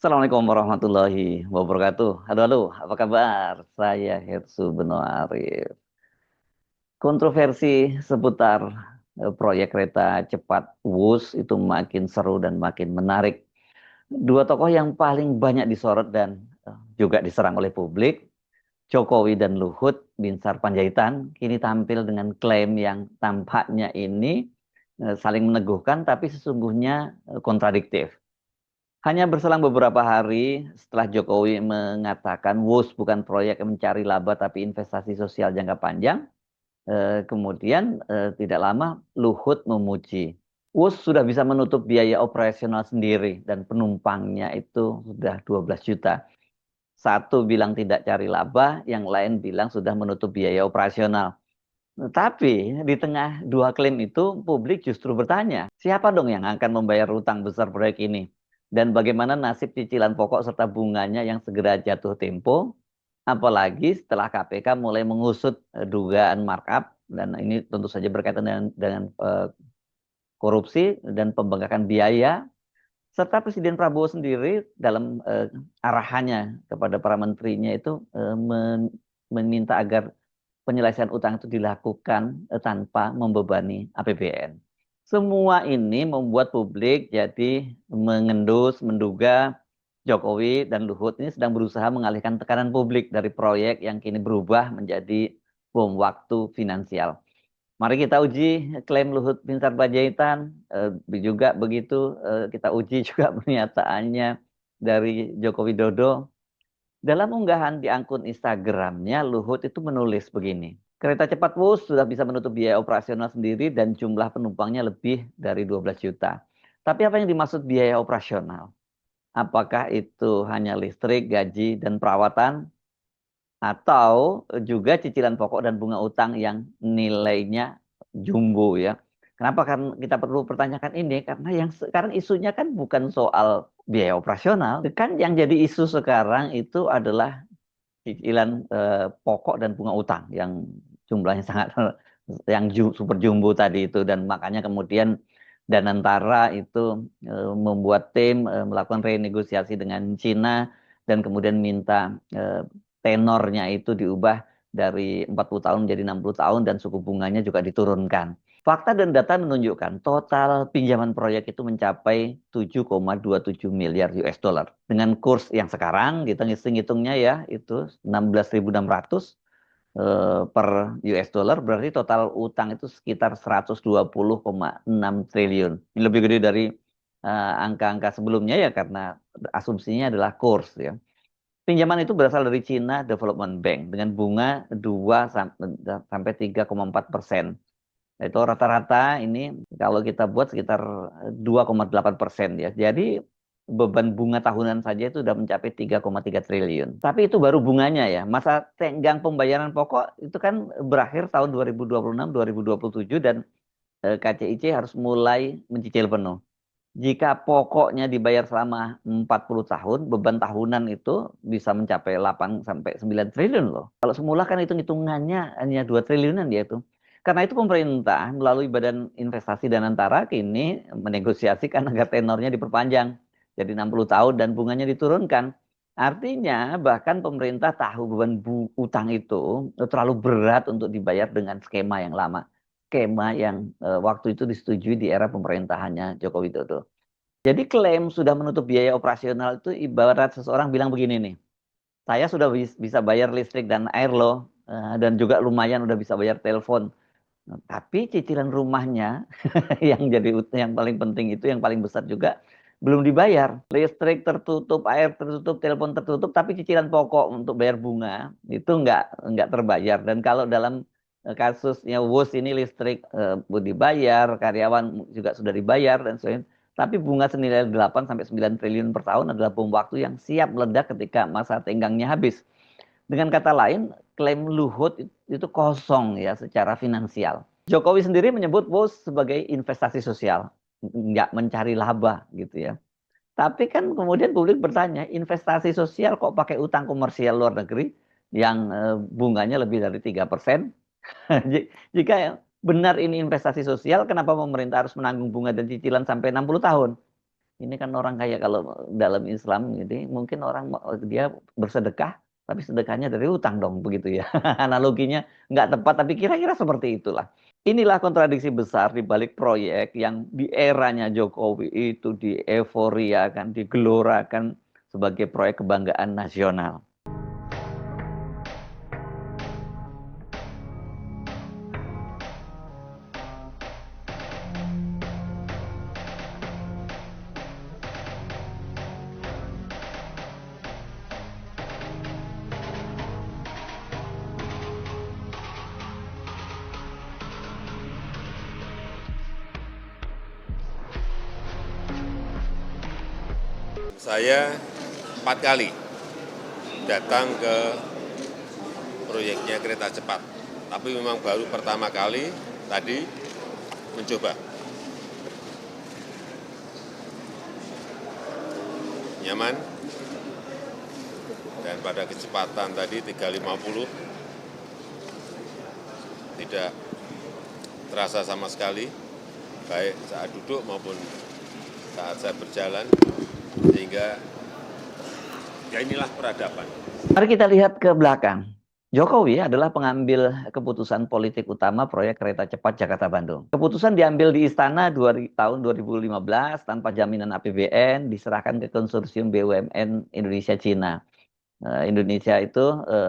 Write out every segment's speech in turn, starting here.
Assalamualaikum warahmatullahi wabarakatuh. Halo, halo, apa kabar? Saya Hersu Benoa Arif. Kontroversi seputar proyek kereta cepat Wus itu makin seru dan makin menarik. Dua tokoh yang paling banyak disorot dan juga diserang oleh publik, Jokowi dan Luhut Binsar Panjaitan, kini tampil dengan klaim yang tampaknya ini saling meneguhkan tapi sesungguhnya kontradiktif. Hanya berselang beberapa hari setelah Jokowi mengatakan WUS bukan proyek yang mencari laba tapi investasi sosial jangka panjang, kemudian tidak lama Luhut memuji. WUS sudah bisa menutup biaya operasional sendiri dan penumpangnya itu sudah 12 juta. Satu bilang tidak cari laba, yang lain bilang sudah menutup biaya operasional. Tapi di tengah dua klaim itu, publik justru bertanya, siapa dong yang akan membayar utang besar proyek ini? Dan bagaimana nasib cicilan pokok serta bunganya yang segera jatuh tempo? Apalagi setelah KPK mulai mengusut dugaan markup, dan ini tentu saja berkaitan dengan korupsi dan pembengkakan biaya, serta Presiden Prabowo sendiri dalam arahannya kepada para menterinya itu meminta agar penyelesaian utang itu dilakukan tanpa membebani APBN. Semua ini membuat publik jadi mengendus, menduga Jokowi dan Luhut ini sedang berusaha mengalihkan tekanan publik dari proyek yang kini berubah menjadi bom waktu finansial. Mari kita uji klaim Luhut Binsar Panjaitan, juga begitu kita uji juga pernyataannya dari Joko Widodo. Dalam unggahan di akun Instagramnya, Luhut itu menulis begini. Kereta cepat Wus sudah bisa menutup biaya operasional sendiri dan jumlah penumpangnya lebih dari 12 juta. Tapi apa yang dimaksud biaya operasional? Apakah itu hanya listrik, gaji, dan perawatan? Atau juga cicilan pokok dan bunga utang yang nilainya jumbo ya. Kenapa kan kita perlu pertanyakan ini? Karena yang sekarang isunya kan bukan soal biaya operasional. Kan yang jadi isu sekarang itu adalah cicilan pokok dan bunga utang yang jumlahnya sangat yang super jumbo tadi itu, dan makanya kemudian Danantara itu membuat tim melakukan renegosiasi dengan Cina dan kemudian minta tenornya itu diubah dari 40 tahun menjadi 60 tahun dan suku bunganya juga diturunkan. Fakta dan data menunjukkan total pinjaman proyek itu mencapai 7,27 miliar US dollar. Dengan kurs yang sekarang, kita hitung-hitungnya ya, itu 16.600 per US dollar, berarti total utang itu sekitar 120,6 triliun. Ini lebih gede dari angka-angka sebelumnya ya, karena asumsinya adalah kurs ya. Pinjaman itu berasal dari China Development Bank dengan bunga 2 sampai 3,4%. Itu rata-rata ini kalau kita buat sekitar 2,8% ya. Jadi beban bunga tahunan saja itu sudah mencapai 3,3 triliun. Tapi itu baru bunganya ya. Masa tenggang pembayaran pokok itu kan berakhir tahun 2026, 2027 dan KCIC harus mulai mencicil penuh. Jika pokoknya dibayar selama 40 tahun, beban tahunan itu bisa mencapai 8 sampai 9 triliun loh. Kalau semula kan hitung-hitungannya hanya 2 triliunan dia itu. Karena itu pemerintah melalui Badan Investasi Danantara kini menegosiasikan agar tenornya diperpanjang jadi 60 tahun dan bunganya diturunkan. Artinya bahkan pemerintah tahu beban utang itu terlalu berat untuk dibayar dengan skema yang lama. Skema yang waktu itu disetujui di era pemerintahannya Joko Widodo. Jadi klaim sudah menutup biaya operasional itu ibarat seseorang bilang begini nih, saya sudah bisa bayar listrik dan air loh, dan juga lumayan udah bisa bayar telepon. Nah, tapi cicilan rumahnya yang jadi yang paling penting itu yang paling besar juga belum dibayar. Listrik tertutup, air tertutup, telepon tertutup, tapi cicilan pokok untuk bayar bunga itu nggak terbayar. Dan kalau dalam kasusnya WUS ini listrik dibayar, karyawan juga sudah dibayar dan sebagainya. Tapi bunga senilai 8 sampai 9 triliun per tahun adalah bom waktu yang siap meledak ketika masa tenggangnya habis. Dengan kata lain, klaim Luhut itu kosong ya secara finansial. Jokowi sendiri menyebut BOS sebagai investasi sosial, nggak mencari laba gitu ya. Tapi kan kemudian publik bertanya, investasi sosial kok pakai utang komersial luar negeri yang bunganya lebih dari 3%? Jika benar ini investasi sosial, kenapa pemerintah harus menanggung bunga dan cicilan sampai 60 tahun? Ini kan orang kayak kalau dalam Islam ini mungkin orang dia bersedekah, tapi sedekahnya dari utang dong begitu ya. Analoginya nggak tepat, tapi kira-kira seperti itulah. Inilah kontradiksi besar di balik proyek yang di eranya Jokowi itu dieuforiakan, digelorakan sebagai proyek kebanggaan nasional. Saya 4 kali datang ke proyeknya kereta cepat, tapi memang baru pertama kali tadi mencoba. Nyaman, dan pada kecepatan tadi 350, tidak terasa sama sekali, baik saat duduk maupun saat saya berjalan, sehingga ya inilah peradaban. Mari kita lihat ke belakang. Jokowi adalah pengambil keputusan politik utama proyek kereta cepat Jakarta-Bandung. Keputusan diambil di Istana tahun 2015 tanpa jaminan APBN, diserahkan ke konsorsium BUMN Indonesia-Cina.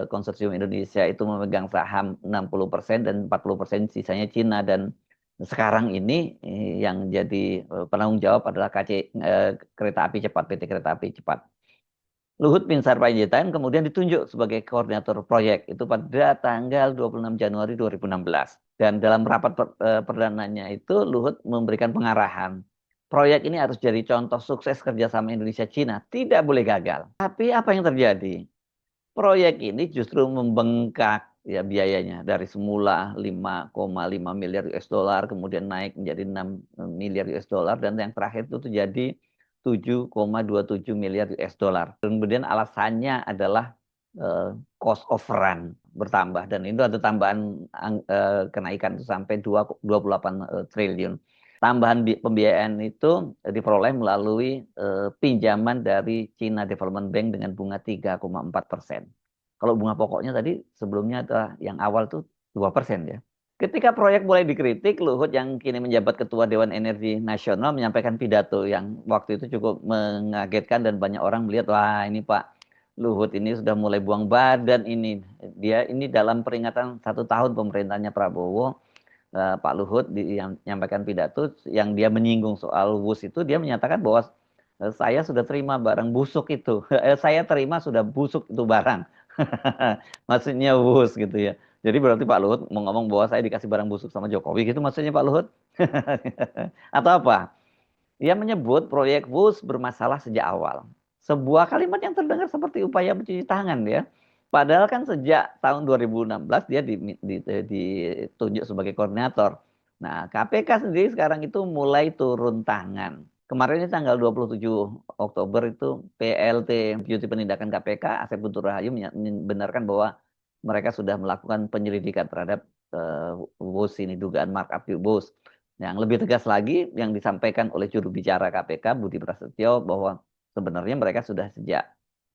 Konsorsium Indonesia itu memegang saham 60% dan 40% sisanya Cina. Dan sekarang ini yang jadi penanggung jawab adalah Kereta Api Cepat, PT Kereta Api Cepat. Luhut Binsar Panjaitan kemudian ditunjuk sebagai koordinator proyek itu pada tanggal 26 Januari 2016. Dan dalam rapat perdananya itu Luhut memberikan pengarahan. Proyek ini harus jadi contoh sukses kerjasama Indonesia-Cina, tidak boleh gagal. Tapi apa yang terjadi? Proyek ini justru membengkak ya biayanya dari semula 5,5 miliar US dollar kemudian naik menjadi 6 miliar US dollar dan yang terakhir itu terjadi 7,27 miliar US dollar. Kemudian alasannya adalah cost of run bertambah dan itu ada tambahan kenaikan itu sampai 28 triliun. Tambahan pembiayaan itu diperoleh melalui pinjaman dari China Development Bank dengan bunga 3,4%. Kalau bunga pokoknya tadi sebelumnya adalah yang awal tuh 2% ya. Ketika proyek mulai dikritik, Luhut yang kini menjabat Ketua Dewan Energi Nasional menyampaikan pidato yang waktu itu cukup mengagetkan dan banyak orang melihat, wah ini Pak Luhut ini sudah mulai buang badan ini. Dia ini dalam peringatan 1 tahun pemerintahnya Prabowo, Pak Luhut yang menyampaikan pidato yang dia menyinggung soal WUS itu, dia menyatakan bahwa saya sudah terima barang busuk itu. Saya terima sudah busuk itu barang. Maksudnya WUS gitu ya. Jadi berarti Pak Luhut mau ngomong bahwa saya dikasih barang busuk sama Jokowi gitu maksudnya Pak Luhut? Atau apa? Ia menyebut proyek WUS bermasalah sejak awal. Sebuah kalimat yang terdengar seperti upaya mencuci tangan ya. Padahal kan sejak tahun 2016 dia ditunjuk sebagai koordinator. Nah, KPK sendiri sekarang itu mulai turun tangan. Kemarin ini tanggal 27 Oktober itu PLT Deputi Penindakan KPK Asep Guntur Rahayu membenarkan bahwa mereka sudah melakukan penyelidikan terhadap WUS ini, dugaan markup di WUS. Yang lebih tegas lagi yang disampaikan oleh juru bicara KPK Budi Prasetyo bahwa sebenarnya mereka sudah sejak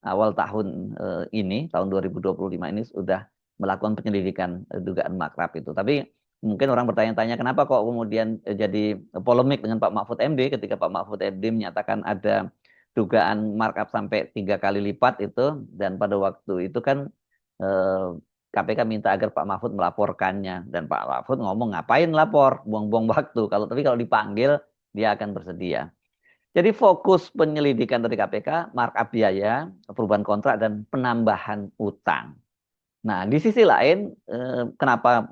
awal tahun ini, tahun 2025 ini sudah melakukan penyelidikan dugaan markup itu. Tapi mungkin orang bertanya-tanya kenapa kok kemudian jadi polemik dengan Pak Mahfud MD ketika Pak Mahfud MD menyatakan ada dugaan markup sampai 3 kali lipat itu, dan pada waktu itu kan KPK minta agar Pak Mahfud melaporkannya dan Pak Mahfud ngomong ngapain lapor, buang-buang waktu. Tapi kalau dipanggil dia akan bersedia. Jadi fokus penyelidikan dari KPK markup biaya, perubahan kontrak dan penambahan utang. Nah, di sisi lain kenapa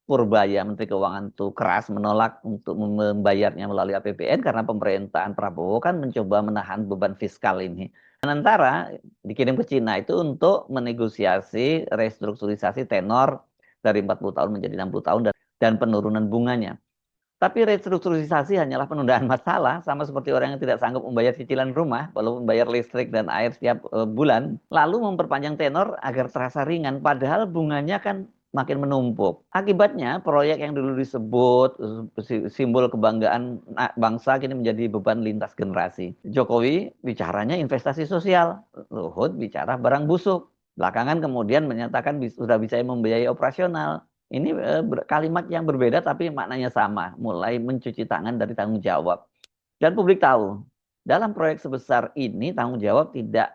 Purbaya Menteri Keuangan itu keras menolak untuk membayarnya melalui APBN karena pemerintahan Prabowo kan mencoba menahan beban fiskal ini. Sementara dikirim ke Cina itu untuk menegosiasi restrukturisasi tenor dari 40 tahun menjadi 60 tahun dan penurunan bunganya. Tapi restrukturisasi hanyalah penundaan masalah, sama seperti orang yang tidak sanggup membayar cicilan rumah, walau membayar listrik dan air setiap bulan, lalu memperpanjang tenor agar terasa ringan, padahal bunganya kan makin menumpuk. Akibatnya proyek yang dulu disebut simbol kebanggaan bangsa kini menjadi beban lintas generasi. Jokowi bicaranya investasi sosial, Luhut bicara barang busuk. Belakangan kemudian menyatakan sudah bisa membiayai operasional. Ini kalimat yang berbeda tapi maknanya sama, mulai mencuci tangan dari tanggung jawab. Dan publik tahu, dalam proyek sebesar ini tanggung jawab tidak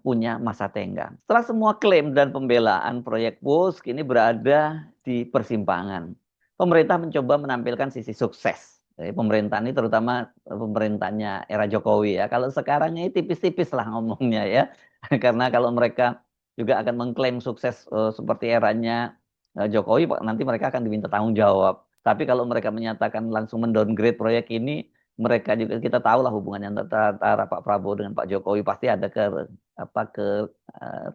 punya masa tenggang. Setelah semua klaim dan pembelaan, proyek WUS kini berada di persimpangan. Pemerintah mencoba menampilkan sisi sukses. Jadi pemerintah ini terutama pemerintahnya era Jokowi ya. Kalau sekarang ini tipis-tipis lah ngomongnya ya. Karena kalau mereka juga akan mengklaim sukses seperti eranya Jokowi, nanti mereka akan diminta tanggung jawab. Tapi kalau mereka menyatakan langsung mendowngrade proyek ini, mereka juga kita tahu lah hubungannya antara Pak Prabowo dengan Pak Jokowi pasti ada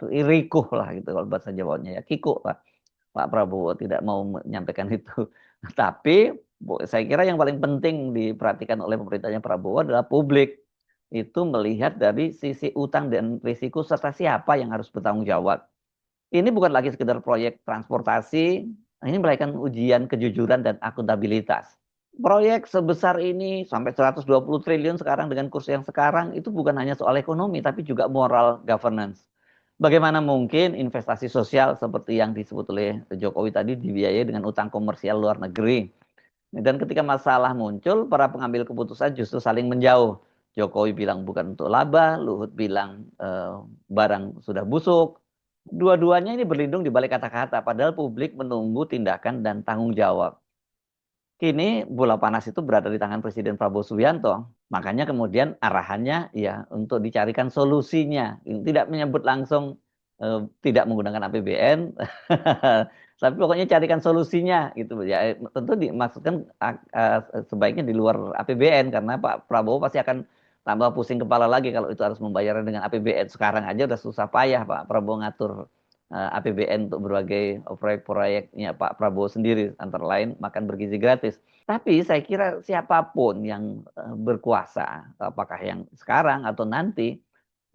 rikuh lah gitu kalau bahasa Jawanya ya kikuk lah. Pak Prabowo tidak mau menyampaikan itu. Tapi saya kira yang paling penting diperhatikan oleh pemerintahnya Prabowo adalah publik itu melihat dari sisi utang dan risiko serta siapa yang harus bertanggung jawab. Ini bukan lagi sekedar proyek transportasi, ini melakukan ujian kejujuran dan akuntabilitas. Proyek sebesar ini sampai 120 triliun sekarang dengan kurs yang sekarang itu bukan hanya soal ekonomi tapi juga moral governance. Bagaimana mungkin investasi sosial seperti yang disebut oleh Jokowi tadi dibiayai dengan utang komersial luar negeri. Dan ketika masalah muncul, para pengambil keputusan justru saling menjauh. Jokowi bilang bukan untuk laba, Luhut bilang barang sudah busuk. Dua-duanya ini berlindung di balik kata-kata, padahal publik menunggu tindakan dan tanggung jawab. Kini bola panas itu berada di tangan Presiden Prabowo Subianto. Makanya kemudian arahannya ya untuk dicarikan solusinya. Tidak menyebut langsung tidak menggunakan APBN, tapi pokoknya carikan solusinya gitu ya. Tentu dimaksudkan sebaiknya di luar APBN karena Pak Prabowo pasti akan tambah pusing kepala lagi kalau itu harus membayarnya dengan APBN. Sekarang aja udah susah payah Pak Prabowo ngatur APBN untuk berbagai proyek-proyeknya Pak Prabowo sendiri, antara lain makan bergizi gratis. Tapi saya kira siapapun yang berkuasa, apakah yang sekarang atau nanti,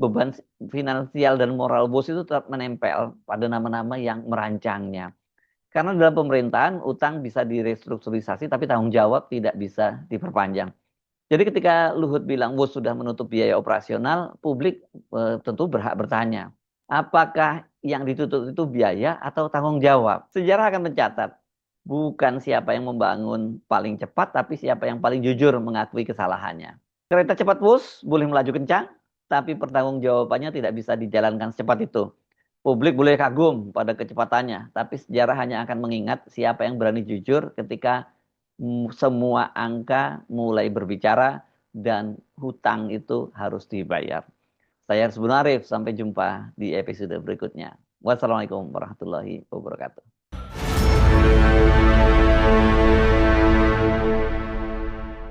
beban finansial dan moral bos itu tetap menempel pada nama-nama yang merancangnya. Karena dalam pemerintahan, utang bisa direstrukturisasi, tapi tanggung jawab tidak bisa diperpanjang. Jadi ketika Luhut bilang WUS sudah menutup biaya operasional, publik tentu berhak bertanya, apakah yang ditutup itu biaya atau tanggung jawab? Sejarah akan mencatat, bukan siapa yang membangun paling cepat, tapi siapa yang paling jujur mengakui kesalahannya. Kereta cepat WUS boleh melaju kencang, tapi pertanggungjawabannya tidak bisa dijalankan secepat itu. Publik boleh kagum pada kecepatannya, tapi sejarah hanya akan mengingat siapa yang berani jujur ketika semua angka mulai berbicara dan hutang itu harus dibayar. Saya Arsbun Arif, sampai jumpa di episode berikutnya. Wassalamualaikum warahmatullahi wabarakatuh.